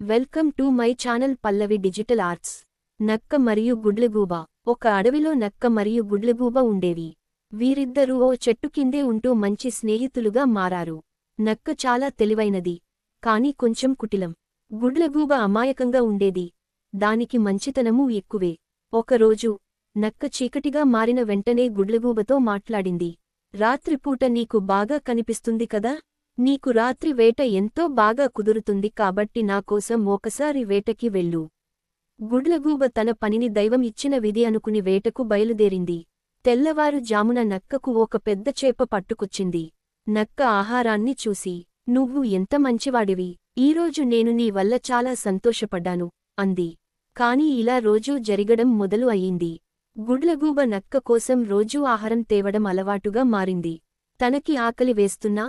Welcome to my channel Pallavi digital arts. నక్క మరియు గుడ్లగూబ. ఒక అడవిలో నక్క మరియు గుడ్లగూబ ఉండేవి. వీరిద్దరూ ఓ చెట్టు కిందే ఉంటూ మంచి స్నేహితులుగా మారారు. నక్క చాలా తెలివైనది, కాని కొంచెం కుటిలం. గుడ్లగూబ అమాయకంగా ఉండేది, దానికి మంచితనమూ ఎక్కువే. ఒకరోజు నక్క చీకటిగా మారిన వెంటనే గుడ్లగూబతో మాట్లాడింది. రాత్రిపూట నీకు బాగా కనిపిస్తుంది కదా, నీకు రాత్రి వేట ఎంతో బాగా కుదురుతుంది కాబట్టి నాకోసం ఒకసారి వేటకి వెళ్ళు. గుడ్లగూబ తన పనిని దైవం ఇచ్చిన విధి అనుకుని వేటకు బయలుదేరింది. తెల్లవారు జామున నక్కకు ఒక పెద్ద చేప పట్టుకొచ్చింది. నక్క ఆహారాన్ని చూసి, నువ్వు ఎంత మంచివాడివి, ఈరోజు నేను నీ వల్ల చాలా సంతోషపడ్డాను అంది. కాని ఇలా రోజూ జరగడం మొదలు అయింది. గుడ్లగూబ నక్క కోసం రోజూ ఆహారం తేవడం అలవాటుగా మారింది. తనకి ఆకలి వేస్తున్నా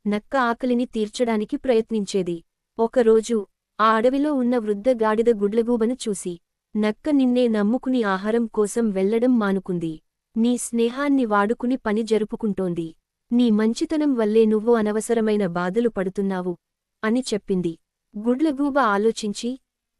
నక్క ఆకలిని తీర్చడానికి ప్రయత్నించేది. ఒకరోజు ఆ అడవిలో ఉన్న వృద్ధ గాడిద గుడ్లగూబను చూసి, నక్క నిన్నే నమ్ముకుని ఆహారం కోసం వెళ్లడం మానుకుంది. నీ స్నేహాన్ని వాడుకుని పని జరుపుకుంటోంది. నీ మంచితనం వల్లే నువ్వు అనవసరమైన బాధలు పడుతున్నావు అని చెప్పింది. గుడ్లగూబ ఆలోచించి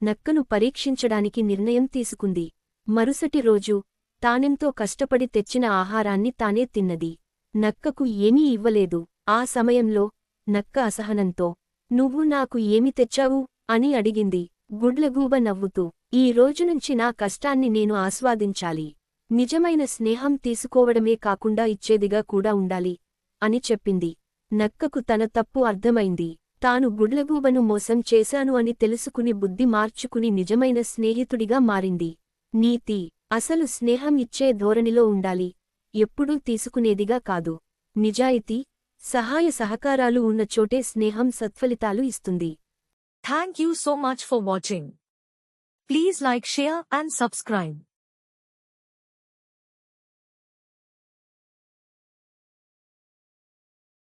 నక్కను పరీక్షించడానికి నిర్ణయం తీసుకుంది. మరుసటి రోజు తానెంతో కష్టపడి తెచ్చిన ఆహారాన్ని తానే తిన్నది. నక్కకు ఏమీ ఇవ్వలేదు. ఆ సమయంలో నక్క అసహనంతో, నువ్వు నాకు ఏమి తెచ్చావు అని అడిగింది. గుడ్లగూబ నవ్వుతూ, ఈ రోజునుంచి నా కష్టాన్ని నేను ఆస్వాదించాలి. నిజమైన స్నేహం తీసుకోవడమే కాకుండా ఇచ్చేదిగా కూడా ఉండాలి అని చెప్పింది. నక్కకు తన తప్పు అర్థమైంది. తాను గుడ్లగూబను మోసం చేశాను అని తెలుసుకుని బుద్ధి మార్చుకుని నిజమైన స్నేహితుడిగా మారింది. నీతి: అసలు స్నేహం ఇచ్చే ధోరణిలో ఉండాలి, ఎప్పుడూ తీసుకునేదిగా కాదు. నిజాయితీ, సహాయ సహకారాలు ఉన్న చోటే స్నేహం సత్ఫలితాలు ఇస్తుంది. Thank you so much for watching. Please like, share and subscribe.